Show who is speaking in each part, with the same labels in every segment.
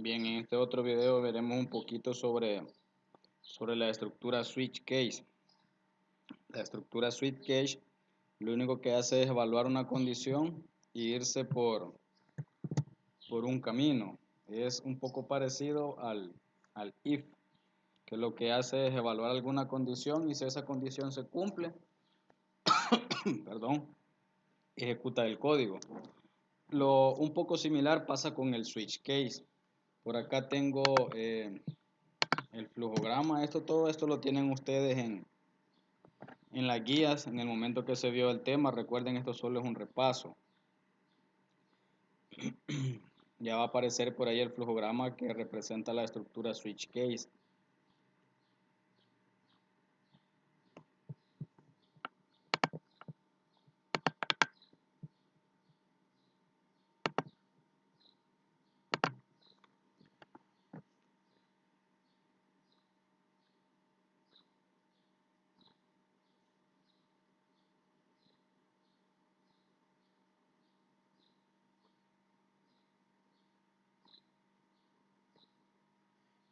Speaker 1: Bien, en este otro video veremos un poquito sobre la estructura switch case. La estructura switch case lo único que hace es evaluar una condición y irse por un camino. Es un poco parecido al if, que lo que hace es evaluar alguna condición y si esa condición se cumple, perdón, ejecuta el código. Un poco similar pasa con el switch case. Por acá tengo el flujograma. Todo esto lo tienen ustedes en las guías en el momento que se vio el tema. Recuerden, esto solo es un repaso. Ya va a aparecer por ahí el flujograma que representa la estructura switch case.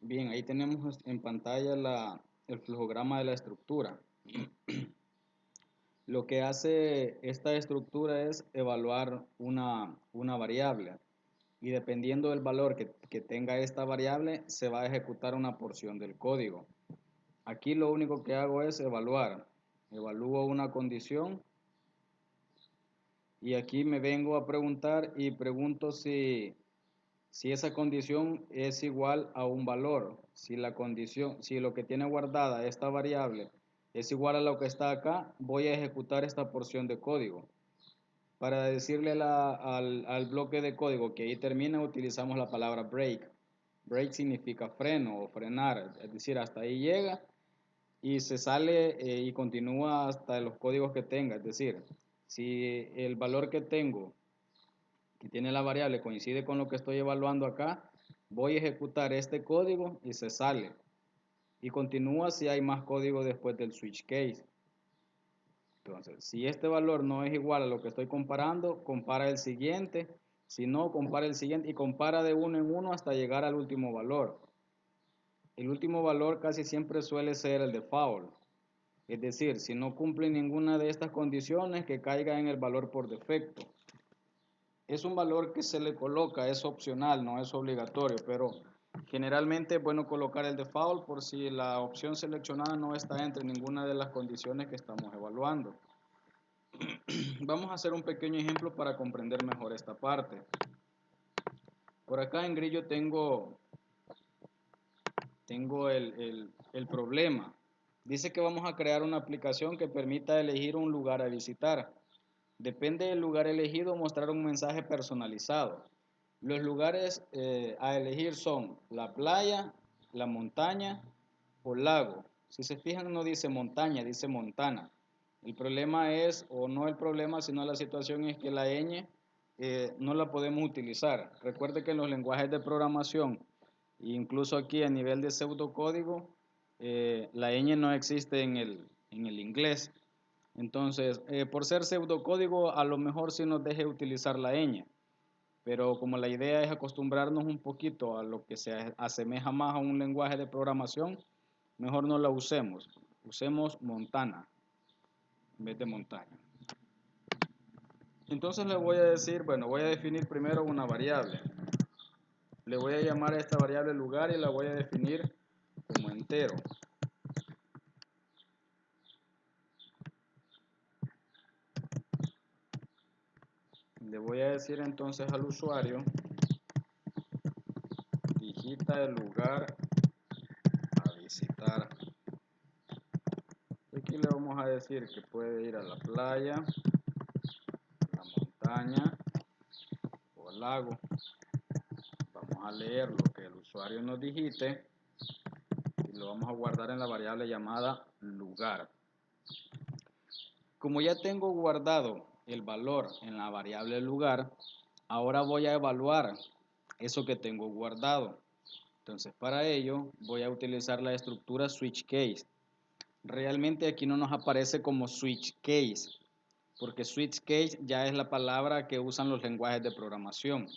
Speaker 1: Bien, ahí tenemos en pantalla el flujograma de la estructura. Lo que hace esta estructura es evaluar una variable y dependiendo del valor que tenga esta variable se va a ejecutar una porción del código. Aquí lo único que hago es evaluar. Evalúo una condición y aquí me vengo a preguntar y pregunto si esa condición es igual a un valor. Si lo que tiene guardada esta variable es igual a lo que está acá, voy a ejecutar esta porción de código. Para decirle al bloque de código que ahí termina, utilizamos la palabra break. Break significa freno o frenar, es decir, hasta ahí llega y se sale y continúa hasta los códigos que tenga. Es decir, si el valor que tengo, que tiene la variable, coincide con lo que estoy evaluando acá, voy a ejecutar este código y se sale. Y continúa si hay más código después del switch case. Entonces, si este valor no es igual a lo que estoy comparando, compara el siguiente. Si no, compara el siguiente y compara de uno en uno hasta llegar al último valor. El último valor casi siempre suele ser el default. Es decir, si no cumple ninguna de estas condiciones, que caiga en el valor por defecto. Es un valor que se le coloca, es opcional, no es obligatorio, pero generalmente es bueno colocar el default por si la opción seleccionada no está entre ninguna de las condiciones que estamos evaluando. Vamos a hacer un pequeño ejemplo para comprender mejor esta parte. Por acá en grillo tengo el problema. Dice que vamos a crear una aplicación que permita elegir un lugar a visitar. Depende del lugar elegido, mostrar un mensaje personalizado. Los lugares a elegir son la playa, la montaña o lago. Si se fijan, no dice montaña, dice montana. El problema es, o no el problema, sino la situación es que la ñ no la podemos utilizar. Recuerde que en los lenguajes de programación, incluso aquí a nivel de pseudocódigo, la ñ no existe en el inglés. Entonces, por ser pseudocódigo, a lo mejor sí nos deje utilizar la ñ, pero como la idea es acostumbrarnos un poquito a lo que se asemeja más a un lenguaje de programación, mejor no la usemos. Usemos montana en vez de montaña. Entonces le voy a decir, bueno, voy a definir primero una variable. Le voy a llamar a esta variable lugar y la voy a definir como entero. Le voy a decir entonces al usuario, digita el lugar a visitar. Aquí le vamos a decir que puede ir a la playa, la montaña o al lago. Vamos a leer lo que el usuario nos digite y lo vamos a guardar en la variable llamada lugar. Como ya tengo guardado el valor en la variable lugar, ahora voy a evaluar eso que tengo guardado. Entonces, para ello voy a utilizar la estructura switch case. Realmente aquí no nos aparece como switch case, porque switch case ya es la palabra que usan los lenguajes de programación.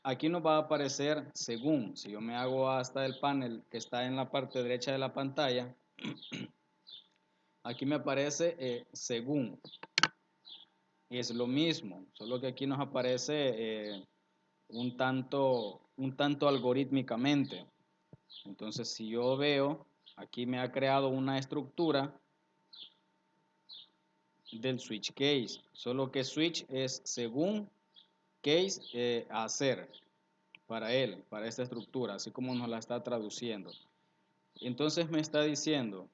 Speaker 1: aquí nos va a aparecer según. Si yo me hago hasta el panel que está en la parte derecha de la pantalla, aquí me aparece según. Es lo mismo, solo que aquí nos aparece un tanto algorítmicamente. Entonces, si yo veo, aquí me ha creado una estructura del switch case, solo que switch es según case hacer para él, para esta estructura, así como nos la está traduciendo. Entonces me está diciendo,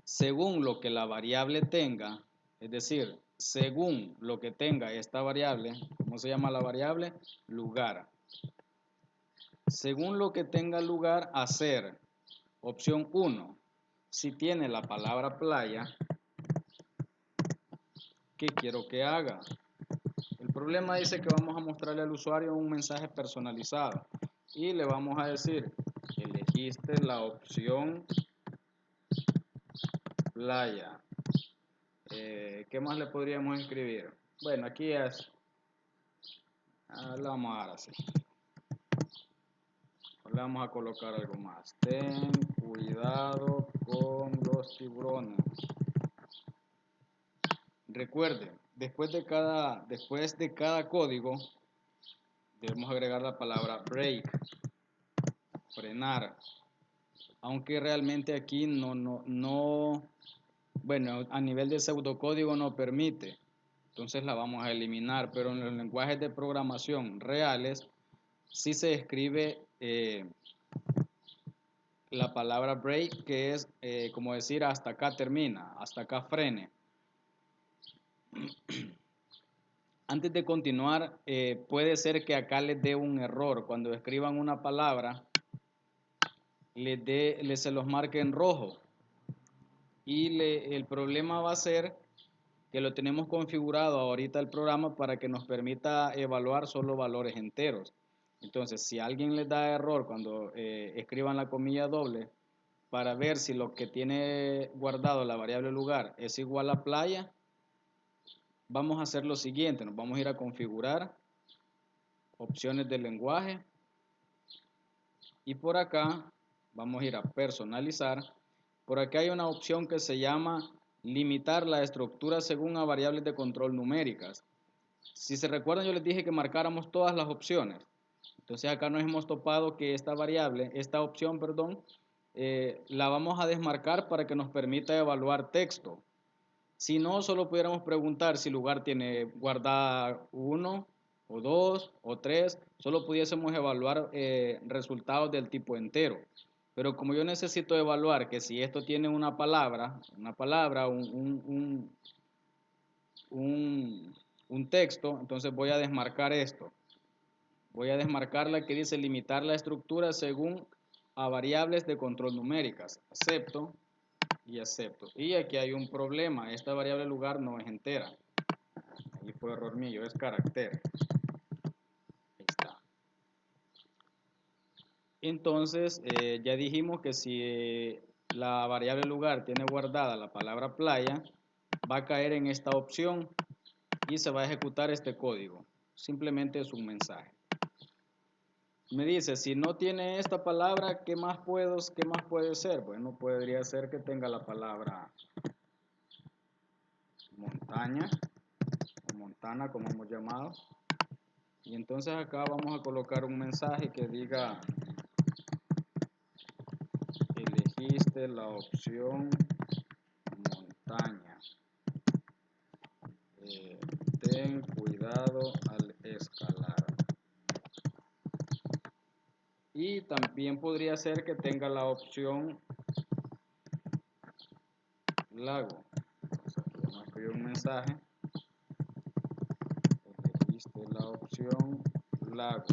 Speaker 1: según lo que la variable tenga, es decir, según lo que tenga esta variable, ¿cómo se llama la variable? Lugar. Según lo que tenga lugar hacer, opción 1, si tiene la palabra playa, ¿qué quiero que haga? El problema dice que vamos a mostrarle al usuario un mensaje personalizado y le vamos a decir, elegiste la opción playa. ¿Qué más le podríamos escribir? Bueno, aquí es, le vamos a dar así. Le vamos a colocar algo más. Ten cuidado con los tiburones. Recuerde, después de cada código, debemos agregar la palabra break, frenar. Aunque realmente aquí bueno, a nivel de pseudocódigo no permite. Entonces la vamos a eliminar, pero en los lenguajes de programación reales sí se escribe la palabra break, que es como decir hasta acá termina, hasta acá frene. Antes de continuar, puede ser que acá les dé un error. Cuando escriban una palabra, se los marque en rojo. Y el problema va a ser que lo tenemos configurado ahorita el programa para que nos permita evaluar solo valores enteros. Entonces, si alguien les da error cuando escriban la comilla doble, para ver si lo que tiene guardado la variable lugar es igual a playa, vamos a hacer lo siguiente, nos vamos a ir a configurar, opciones del lenguaje, y por acá vamos a ir a personalizar. Por acá hay una opción que se llama limitar la estructura según a variables de control numéricas. Si se recuerdan, yo les dije que marcáramos todas las opciones. Entonces acá nos hemos topado que esta opción, perdón, la vamos a desmarcar para que nos permita evaluar texto. Si no, solo pudiéramos preguntar si el lugar tiene guardada 1 o 2 o 3, solo pudiésemos evaluar resultados del tipo entero. Pero como yo necesito evaluar que si esto tiene una palabra, un texto, entonces voy a desmarcar esto. Voy a desmarcar la que dice limitar la estructura según a variables de control numéricas. Acepto y acepto. Y aquí hay un problema. Esta variable lugar no es entera. Ahí fue error mío, es carácter. Ahí está. Entonces, ya dijimos que si la variable lugar tiene guardada la palabra playa, va a caer en esta opción y se va a ejecutar este código. Simplemente es un mensaje. Me dice, si no tiene esta palabra, qué más puede ser? Bueno, podría ser que tenga la palabra montaña, o montana, como hemos llamado. Y entonces acá vamos a colocar un mensaje que diga, elegiste la opción montaña. Ten cuidado al escalar. Y también podría ser que tenga la opción lago. Entonces aquí vamos a escribir un mensaje. Elegiste la opción lago.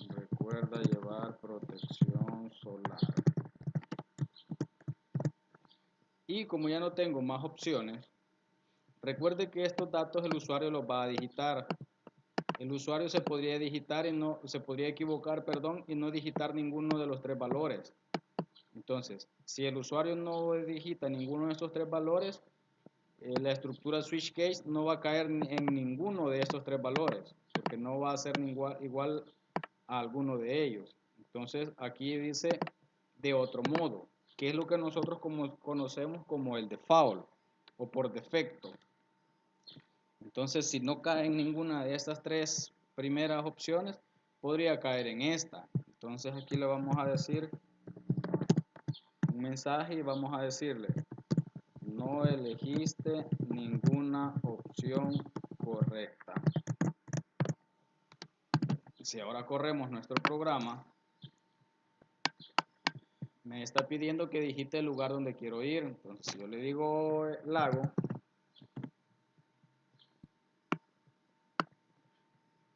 Speaker 1: Recuerda llevar protección solar. Y como ya no tengo más opciones, recuerde que estos datos el usuario los va a digitar. El usuario se podría equivocar, perdón, y no digitar ninguno de los tres valores. Entonces, si el usuario no digita ninguno de estos tres valores, la estructura switch case no va a caer en ninguno de estos tres valores, porque no va a ser igual a alguno de ellos. Entonces aquí dice de otro modo, que es lo que nosotros conocemos como el default o por defecto. Entonces, si no cae en ninguna de estas tres primeras opciones, podría caer en esta. Entonces aquí le vamos a decir un mensaje y vamos a decirle: no elegiste ninguna opción correcta. Si ahora corremos nuestro programa, me está pidiendo que digite el lugar donde quiero ir. Entonces, si yo le digo lago,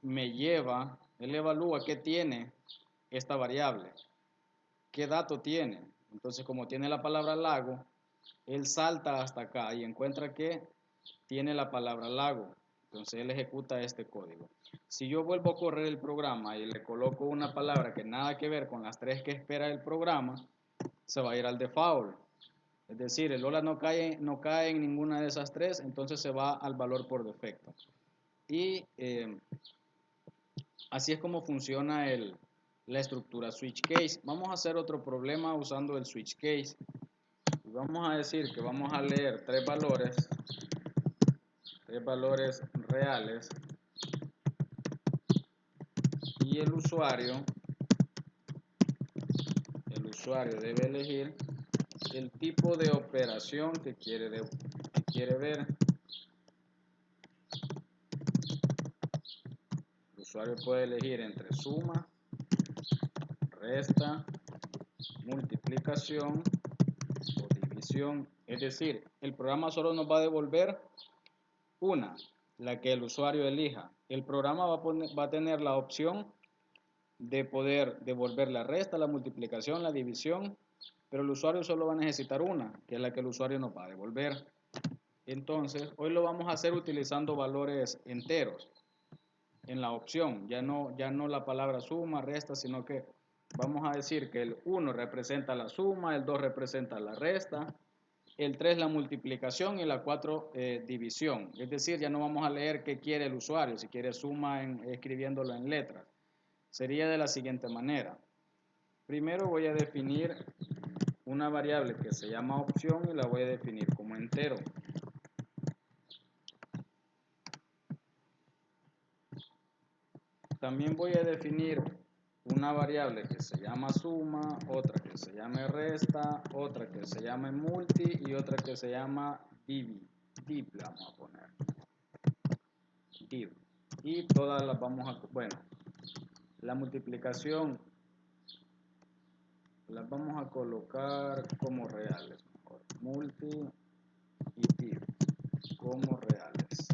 Speaker 1: me lleva, él evalúa qué tiene esta variable, qué dato tiene. Entonces, como tiene la palabra lago, él salta hasta acá y encuentra que tiene la palabra lago. Entonces él ejecuta este código. Si yo vuelvo a correr el programa y le coloco una palabra que nada que ver con las tres que espera el programa, se va a ir al default. Es decir, el hola no cae en ninguna de esas tres, entonces se va al valor por defecto. Y así es como funciona la estructura switch case. Vamos a hacer otro problema usando el switch case. Y vamos a decir que vamos a leer tres valores reales, y el usuario debe elegir el tipo de operación que quiere ver. El usuario puede elegir entre suma, resta, multiplicación o división. Es decir, el programa solo nos va a devolver una, la que el usuario elija. El programa va a tener la opción de poder devolver la resta, la multiplicación, la división, pero el usuario solo va a necesitar una, que es la que el usuario nos va a devolver. Entonces, hoy lo vamos a hacer utilizando valores enteros en la opción, ya no la palabra suma, resta, sino que vamos a decir que el 1 representa la suma, el 2 representa la resta, el 3 la multiplicación y la 4 división. Es decir, ya no vamos a leer qué quiere el usuario, si quiere suma escribiéndolo en letras. Sería de la siguiente manera. Primero voy a definir una variable que se llama opción y la voy a definir como entero. También voy a definir una variable que se llama suma, otra que se llame resta, otra que se llame multi y otra que se llama div. Div la vamos a poner. Div. Y todas las vamos a... Bueno, la multiplicación las vamos a colocar como reales. Mejor. Multi y div como reales.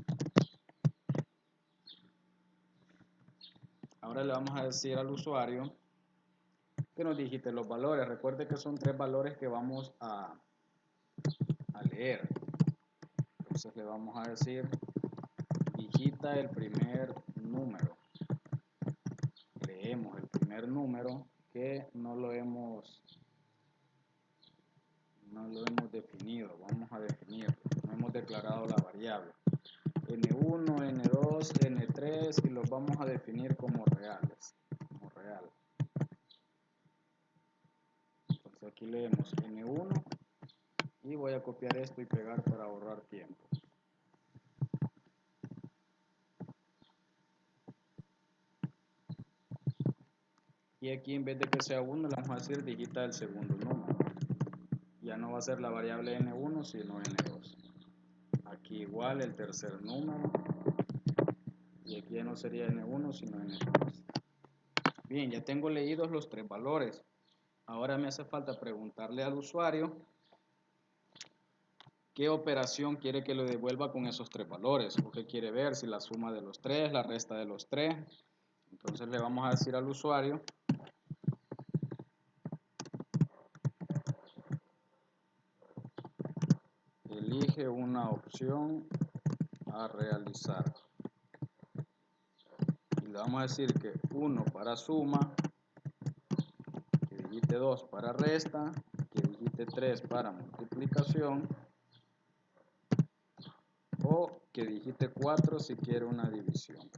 Speaker 1: Ahora le vamos a decir al usuario que nos digite los valores. Recuerde que son tres valores que vamos a leer. Entonces le vamos a decir digita el primer número. Leemos el primer número que no lo hemos definido. Vamos a definirlo. No hemos declarado la variable. N1, N2, N3 y los vamos a definir como reales. Como real. Entonces aquí leemos N1 y voy a copiar esto y pegar para ahorrar tiempo. Y aquí en vez de que sea 1 le vamos a decir digita el segundo número. Ya no va a ser la variable N1 sino N2. Aquí igual el tercer número. Y aquí ya no sería N1 sino N2. Bien, ya tengo leídos los tres valores. Ahora me hace falta preguntarle al usuario qué operación quiere que le devuelva con esos tres valores. O qué quiere ver, si la suma de los tres, la resta de los tres. Entonces le vamos a decir al usuario elige una opción a realizar. Y le vamos a decir que 1 para suma, que digite 2 para resta, que digite 3 para multiplicación que digite 4 si quiere una división.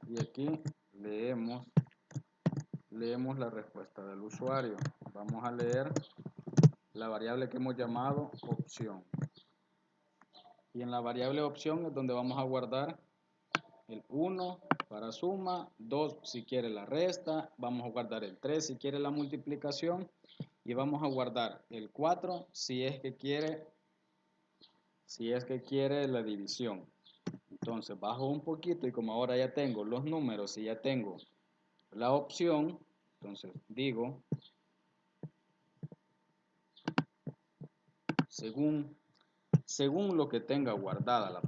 Speaker 1: Y aquí leemos la respuesta del usuario. Vamos a leer la variable que hemos llamado opción. Y en la variable opción es donde vamos a guardar el 1 para suma, 2 si quiere la resta, vamos a guardar el 3 si quiere la multiplicación y vamos a guardar el 4 si es que quiere la división. Entonces bajo un poquito y como ahora ya tengo los números y ya tengo la opción, entonces digo según lo que tenga guardada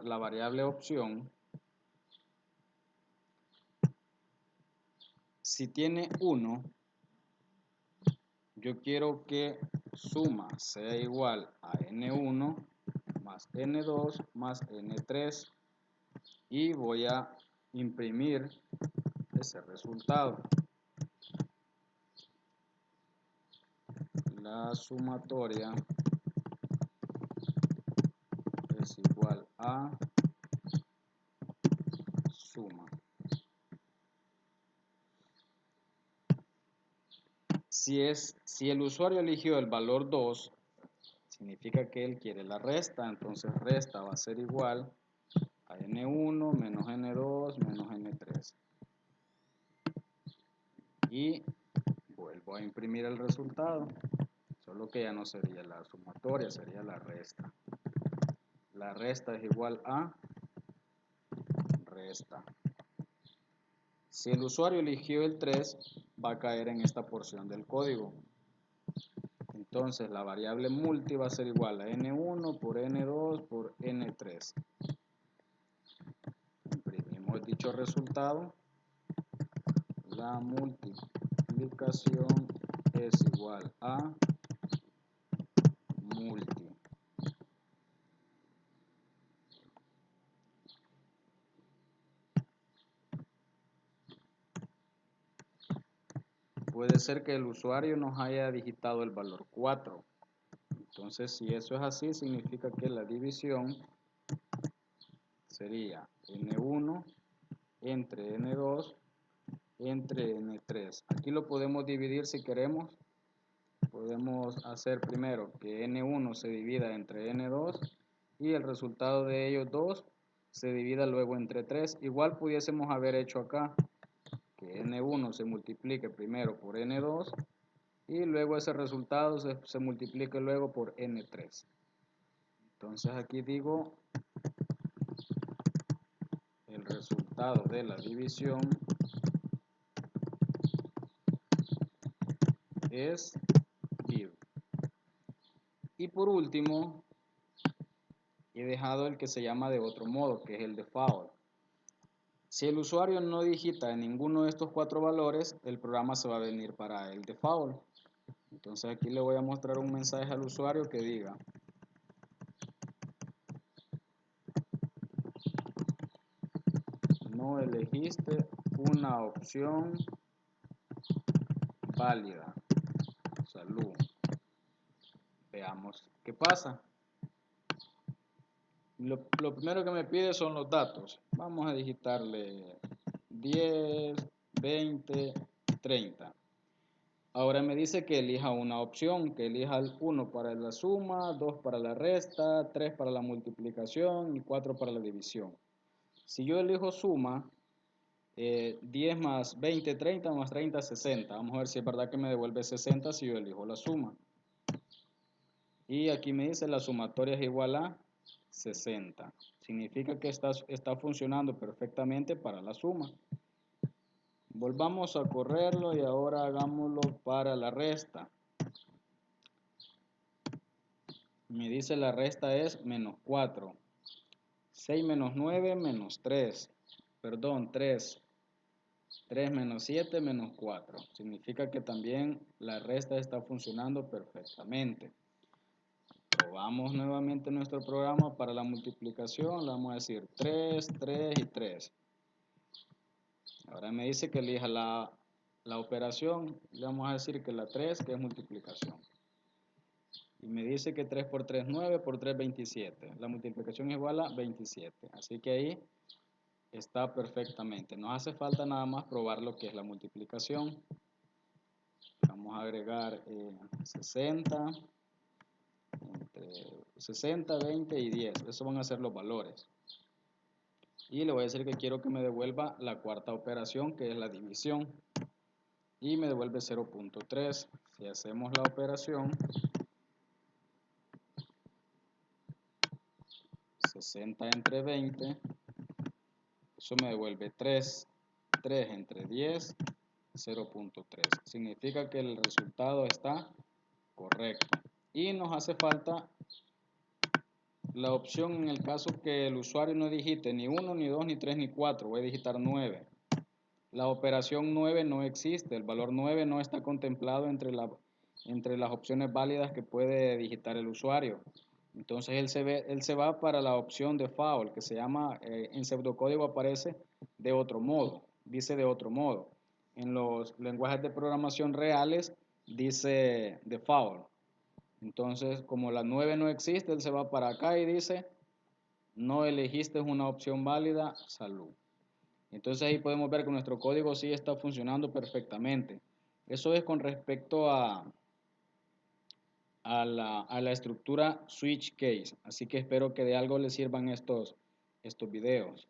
Speaker 1: la variable opción, si tiene 1, yo quiero que suma sea igual a n1 más n2 más n3 y voy a imprimir ese resultado. La sumatoria es igual a suma. Si el usuario eligió el valor 2, significa que él quiere la resta, entonces resta va a ser igual a n1 menos n2 menos n3. Y vuelvo a imprimir el resultado, solo que ya no sería la sumatoria, sería la resta. La resta es igual a resta. Si el usuario eligió el 3, va a caer en esta porción del código. Entonces la variable multi va a ser igual a n1 por n2 por n3. Imprimimos dicho resultado. La multiplicación es igual a multi. Puede ser que el usuario nos haya digitado el valor 4. Entonces, si eso es así, significa que la división sería n1 entre n2 entre n3. Aquí lo podemos dividir si queremos. Podemos hacer primero que n1 se divida entre n2 y el resultado de ellos dos se divida luego entre 3. Igual pudiésemos haber hecho acá que n1 se multiplique primero por n2 y luego ese resultado se multiplique luego por n3. Entonces aquí digo el resultado de la división es div. Y por último he dejado el que se llama de otro modo, que es el default. Si el usuario no digita en ninguno de estos 4 valores, el programa se va a venir para el default. Entonces aquí le voy a mostrar un mensaje al usuario que diga no elegiste una opción válida. Salud. Veamos qué pasa. Lo primero que me pide son los datos. Vamos a digitarle 10, 20, 30. Ahora me dice que elija una opción, que elija el 1 para la suma, 2 para la resta, 3 para la multiplicación y 4 para la división. Si yo elijo suma, 10 más 20, 30 más 30, 60. Vamos a ver si es verdad que me devuelve 60 si yo elijo la suma. Y aquí me dice la sumatoria es igual a 60. Significa que está funcionando perfectamente para la suma. Volvamos a correrlo y ahora hagámoslo para la resta. Me dice la resta es menos 4. 6 menos 9 menos 3. Perdón, 3. 3 menos 7 menos 4. Significa que también la resta está funcionando perfectamente. Probamos nuevamente nuestro programa para la multiplicación. Le vamos a decir 3, 3 y 3. Ahora me dice que elija la operación. Le vamos a decir que la 3, que es multiplicación. Y me dice que 3 por 3, 9, por 3, 27. La multiplicación es igual a 27. Así que ahí está perfectamente. Nos hace falta nada más probar lo que es la multiplicación. Vamos a agregar 60, entre 60, 20 y 10. Esos van a ser los valores. Y le voy a decir que quiero que me devuelva la cuarta operación, que es la división. Y me devuelve 0.3. Si hacemos la operación, 60 entre 20, eso me devuelve 3. 3 entre 10, 0.3. Significa que el resultado está correcto. Y nos hace falta la opción en el caso que el usuario no digite ni 1, ni 2, ni 3, ni 4. Voy a digitar 9. La operación 9 no existe. El valor 9 no está contemplado entre las opciones válidas que puede digitar el usuario. Entonces él se va para la opción default, que se llama, en pseudocódigo aparece de otro modo, dice de otro modo. En los lenguajes de programación reales dice default. Entonces, como la 9 no existe, él se va para acá y dice, no elegiste una opción válida, salud. Entonces ahí podemos ver que nuestro código sí está funcionando perfectamente. Eso es con respecto a la estructura switch case. Así que espero que de algo les sirvan estos videos.